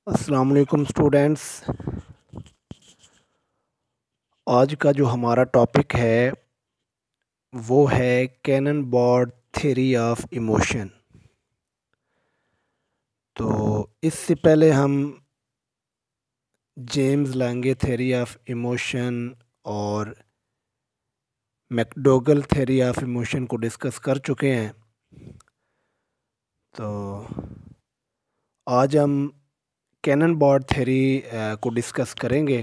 अस्सलाम वालेकुम स्टूडेंट्स। आज का जो हमारा टॉपिक है वो है Cannon Bard theory of emotion. तो इससे पहले हम James Lange theory of emotion और मैकडोगल थ्योरी ऑफ इमोशन को डिस्कस कर चुके हैं। तो आज हम कैनन बॉर्ड थ्योरी को डिस्कस करेंगे।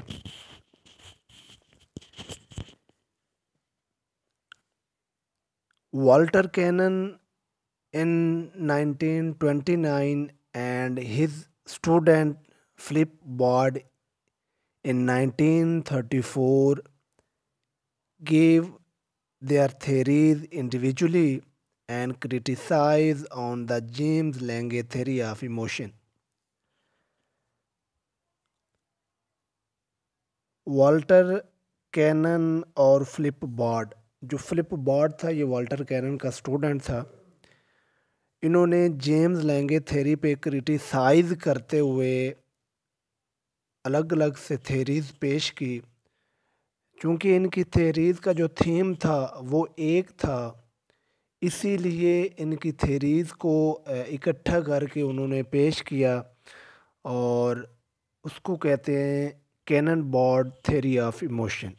Walter Cannon in 1929 and his student Philip Ward in 1934 gave their theories individually and criticized on the James Lange theory of emotion. Walter Cannon और फिलिप बॉर्ड, जो फिलिप बॉर्ड था ये Walter Cannon का student था। इन्होंने James Lange theory पे criticise करते हुए अलग अलग से थेरीज़ पेश की। क्योंकि इनकी थेरीज़ का जो थीम था वो एक था, इसीलिए इनकी थेरीज़ को इकट्ठा करके उन्होंने पेश किया और उसको कहते हैं Cannon Bard theory of emotion.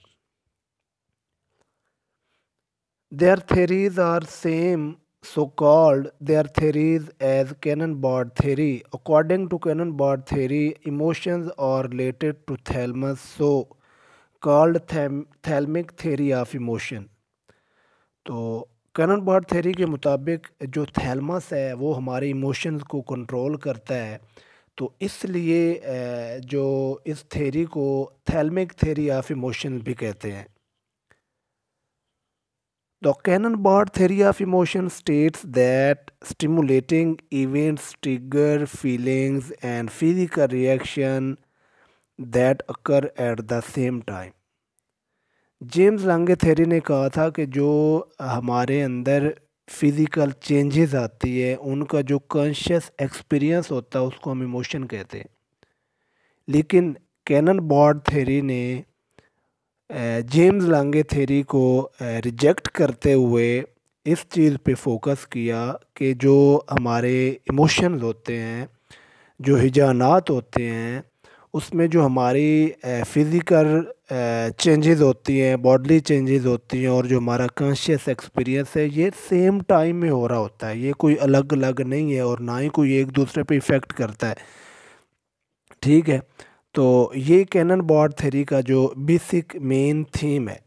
Their theories are same, so called their theories as Cannon-Bard theory. According to Cannon-Bard theory, emotions are related to thalamus, so called thalamic theory of emotion. तो cannon Bard theory के मुताबिक जो thalamus है वो हमारे emotions को control करता है। तो इसलिए जो इस थ्योरी को थैलमिक थ्योरी ऑफ इमोशन भी कहते हैं। The Cannon-Bard theory of emotion states that stimulating events trigger feelings and physical reaction that occur at the same time. James Lange theory ने कहा था कि जो हमारे अंदर फिज़िकल चेंजेस आती है उनका जो कॉन्शियस एक्सपीरियंस होता है उसको हम इमोशन कहते हैं। लेकिन कैनन बॉर्ड थ्योरी ने जेम्स लांगे थ्योरी को रिजेक्ट करते हुए इस चीज़ पे फोकस किया कि जो हमारे इमोशंस होते हैं, जो हिजानात होते हैं, उसमें जो हमारी फ़िज़िकल चेंजेस होती हैं, बॉडली चेंजेस होती हैं और जो हमारा कॉन्शियस एक्सपीरियंस है ये सेम टाइम में हो रहा होता है। ये कोई अलग अलग नहीं है और ना ही कोई एक दूसरे पे इफ़ेक्ट करता है। ठीक है, तो ये कैनन बॉर्ड थ्योरी का जो बेसिक मेन थीम है।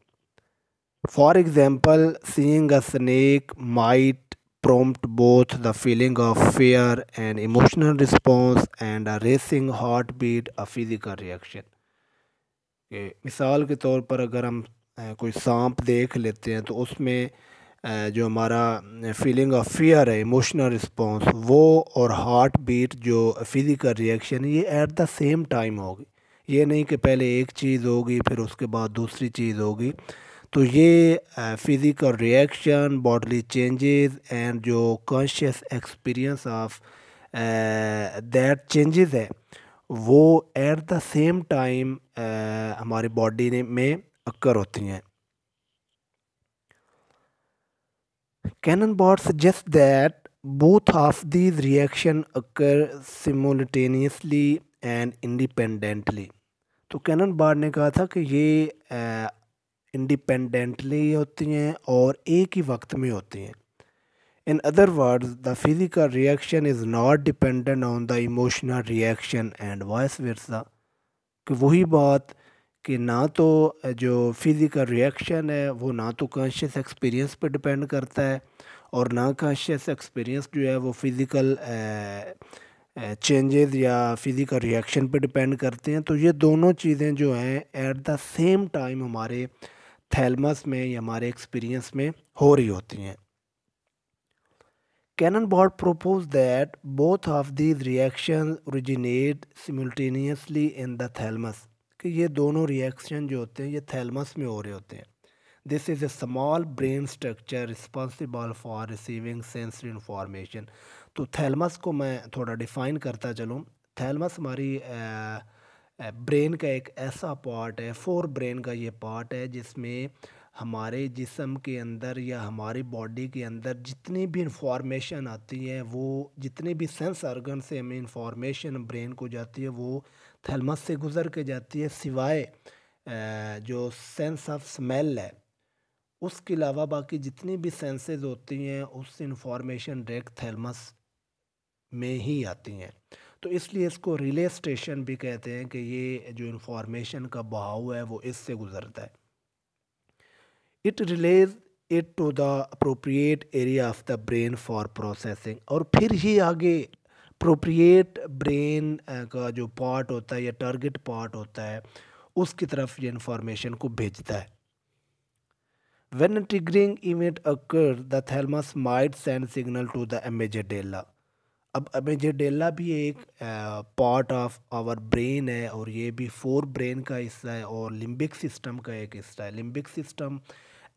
For example, seeing a snake might prompt both the feeling of fear and emotional response and a racing heartbeat, a physical reaction। कि मिसाल के तौर पर अगर हम कोई सांप देख लेते हैं तो उसमें जो हमारा फीलिंग ऑफ फियर है, इमोशनल रिस्पॉन्स, वो और हार्ट बीट जो फिज़िकल रिएक्शन ये एट द सेम टाइम होगी। ये नहीं कि पहले एक चीज़ होगी फिर उसके बाद दूसरी चीज़ होगी। तो ये physical reaction, bodily changes and जो conscious experience of that changes है वो एट द सेम टाइम हमारी बॉडी में अक्कर होती हैं। Cannonball suggests that both of these reactions occur simultaneously and independently। तो कैनन बार्ड ने कहा था कि ये इंडिपेंडेंटली होती हैं और एक ही वक्त में होती हैं। In other words, the physical reaction is not dependent on the emotional reaction and vice versa. कि वही बात कि ना तो जो फिज़िकल रिएक्शन है वो ना तो कॉन्शियस एक्सपीरियंस पे डिपेंड करता है और ना कॉन्शियस एक्सपीरियंस जो है वो फिज़िकल चेंजेस या फिज़िकल रिएक्शन पे डिपेंड करते हैं। तो ये दोनों चीज़ें जो हैं एट द सेम टाइम हमारे थैलमस में या हमारे एक्सपीरियंस में हो रही होती हैं। Cannonball proposed that both of these reactions originate simultaneously in the thalamus। कि ये दोनों रिएक्शन जो होते हैं ये थैलमस में हो रहे होते हैं। This is a small brain structure responsible for receiving sensory information. तो थैलमस को मैं थोड़ा डिफ़ाइन करता चलूँ। थैलमस हमारी ब्रेन का एक ऐसा पार्ट है, फोर ब्रेन का ये पार्ट है जिसमें हमारे जिस्म के अंदर या हमारी बॉडी के अंदर जितनी भी इंफॉर्मेशन आती है, वो जितने भी सेंस ऑर्गन से हमें इंफॉर्मेशन ब्रेन को जाती है वो थैलमस से गुज़र के जाती है, सिवाय जो सेंस ऑफ स्मेल है उसके अलावा बाकी जितनी भी सेंसेस होती हैं उससे इंफॉर्मेशन डायरेक्ट थैलमस में ही आती हैं। तो इसलिए इसको रिले स्टेशन भी कहते हैं कि ये जो इंफॉर्मेशन का बहाव है वो इससे गुजरता है। It relays it to the appropriate area of the brain for processing, और फिर ही आगे अप्रोप्रिएट ब्रेन का जो पार्ट होता है या टारगेट पार्ट होता है उसकी तरफ ये इंफॉर्मेशन को भेजता है। When a triggering event occurs, the thalamus might send signal to the amygdala. अब अमेजिडेला भी एक पार्ट ऑफ आवर ब्रेन है और ये भी फोर ब्रेन का हिस्सा है और लिम्बिक सिस्टम का एक हिस्सा है। लिम्बिक सिस्टम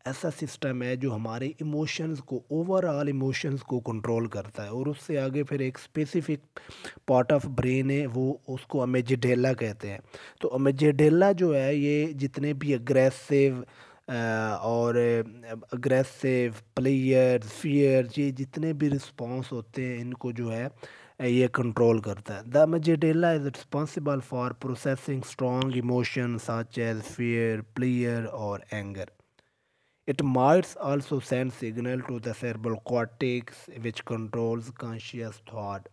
ऐसा सिस्टम है जो हमारे इमोशंस को, ओवरऑल इमोशंस को कंट्रोल करता है, और उससे आगे फिर एक स्पेसिफिक पार्ट ऑफ ब्रेन है, वो उसको अमेजिडेला कहते हैं। तो अमेजिडेला जो है ये जितने भी अग्रेसिव और अग्रेसिव प्लेयर फियर, ये जितने भी रिस्पॉन्स होते हैं इनको जो है ये कंट्रोल करता है। The amygdala is responsible for processing strong emotion such as fear, pleasure और anger. It might also send signal to the cerebral cortex which controls conscious thought,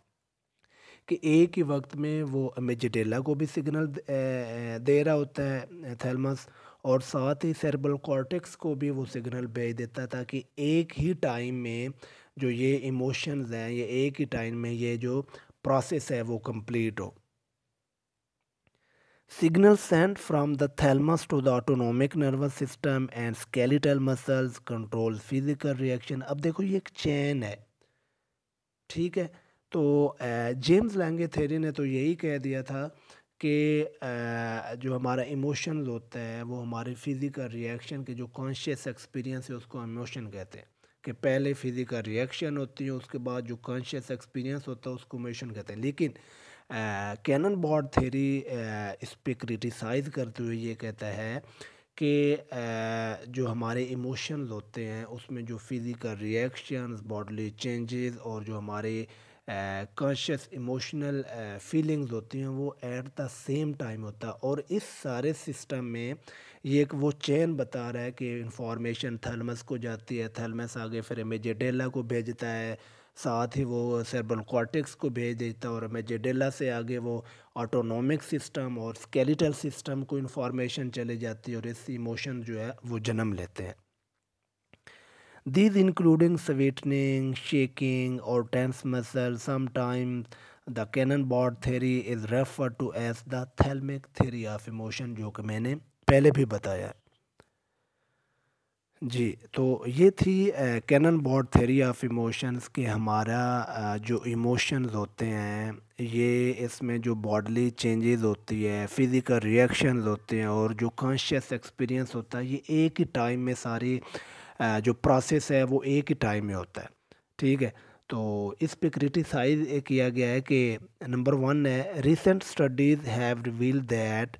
कि एक ही वक्त में वो अमेजिडेला को भी सिग्नल दे रहा होता है थैलमस, और साथ ही सेरेब्रल कॉर्टेक्स को भी वो सिग्नल भेज देता है, ताकि एक ही टाइम में जो ये इमोशंस हैं, ये एक ही टाइम में ये जो प्रोसेस है वो कंप्लीट हो। Signals sent from the thalamus to the autonomic nervous system and skeletal muscles control physical reaction। अब देखो ये एक चेन है, ठीक है। तो जेम्स लैंगे थ्योरी ने तो यही कह दिया था कि जो हमारा इमोशंस होता है वो हमारे फिज़िकल रिएक्शन के जो कॉन्शियस एक्सपीरियंस है उसको इमोशन कहते हैं, कि पहले फिज़िकल रिएक्शन होती है उसके बाद जो कॉन्शियस एक्सपीरियंस होता है उसको इमोशन कहते हैं। लेकिन कैनन बॉर्ड थ्योरी इस पे क्रिटिसाइज़ करते हुए ये कहता है कि जो हमारे इमोशंस होते हैं उसमें जो फिज़िकल रिएक्शंस, बॉडली चेंजेस और जो हमारे कॉन्शियस इमोशनल फीलिंग्स होती हैं वो एट द सेम टाइम होता है। और इस सारे सिस्टम में ये एक वो चेन बता रहा है कि इंफॉर्मेशन थैलमस को जाती है, थैलमस आगे फिर अमेजिडेला को भेजता है, साथ ही वो सेरेब्रल कॉर्टेक्स को भेज देता है, और अमेजिडेला से आगे वो ऑटोनॉमिक सिस्टम और स्केलेटल सिस्टम को इंफॉर्मेशन चली जाती है और इससे इमोशन जो है वो जन्म लेते हैं। These including sweating, shaking or tense muscles. Sometimes the Cannon-Bard theory is referred to as the thalamic theory of emotion, जो कि मैंने पहले भी बताया जी। तो ये थी Cannon Bard theory of emotions कि हमारा जो इमोशंस होते हैं ये इसमें जो बॉडली चेंजेस होती है, फिज़िकल रिएक्शंस होते हैं और जो कॉन्शियस एक्सपीरियंस होता है, ये एक ही टाइम में सारी जो प्रोसेस है वो एक ही टाइम में होता है, ठीक है। तो इस पे क्रिटिसाइज किया गया है कि नंबर 1 है, recent studies have revealed that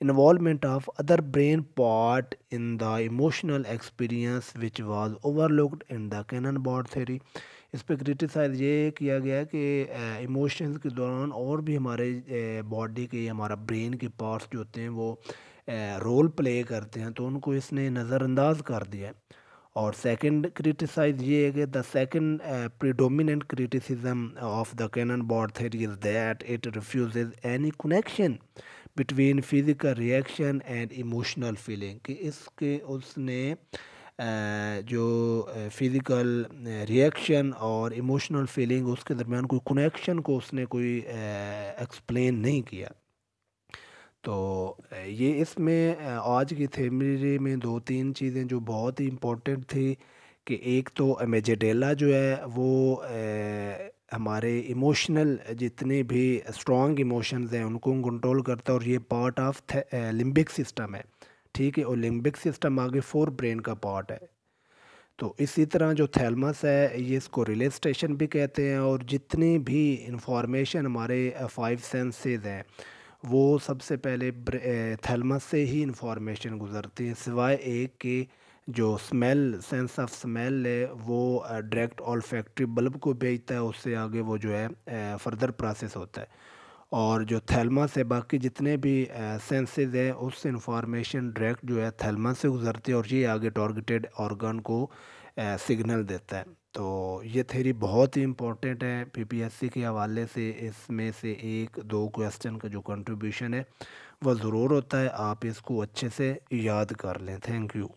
involvement of other brain part in the emotional experience which was overlooked in the Cannon-Bard theory। इस पे क्रिटिसाइज ये किया गया कि इमोशंस के दौरान और भी हमारे बॉडी के, हमारा ब्रेन के पार्ट्स जो होते हैं वो रोल प्ले करते हैं, तो उनको इसने नज़रअंदाज कर दिया है। और सेकंड क्रिटिसाइज ये है कि the second predominant criticism of the cannon-board theory is that it refuses any connection between physical reaction and emotional feeling, कि इसके उसने जो फिज़िकल रिएक्शन और इमोशनल फीलिंग उसके दरमियान कोई कनेक्शन को उसने कोई एक्सप्लेन नहीं किया। तो ये इसमें आज की थ्योरी में 2-3 चीज़ें जो बहुत ही इम्पोर्टेंट थी, कि एक तो अमेजिडेला जो है वो हमारे इमोशनल जितने भी स्ट्रॉन्ग इमोशंस हैं उनको कंट्रोल करता है, और ये पार्ट ऑफ लिम्बिक सिस्टम है, ठीक है। और लिम्बिक सिस्टम आगे फोर ब्रेन का पार्ट है। तो इसी तरह जो थैलमस है ये इसको रिले स्टेशन भी कहते हैं, और जितनी भी इंफॉर्मेशन हमारे फाइव सेंसेस हैं वो सबसे पहले थैलमस से ही इंफॉर्मेशन गुजरती है, सिवाय एक के जो स्मेल सेंस ऑफ स्मेल है वो डायरेक्ट ऑल्फैक्टरी बल्ब को भेजता है, उससे आगे वो जो है फर्दर प्रोसेस होता है। और जो थैलमस है बाकी जितने भी सेंसेस हैं उससे इंफॉर्मेशन डायरेक्ट जो है थैलमस से गुजरती है और ये आगे टारगेटेड ऑर्गन को सिग्नल देता है। तो ये थ्योरी बहुत ही इम्पोर्टेंट है पीपीएससी के हवाले से, इसमें से एक दो क्वेश्चन का जो कंट्रीब्यूशन है वह ज़रूर होता है, आप इसको अच्छे से याद कर लें। Thank you.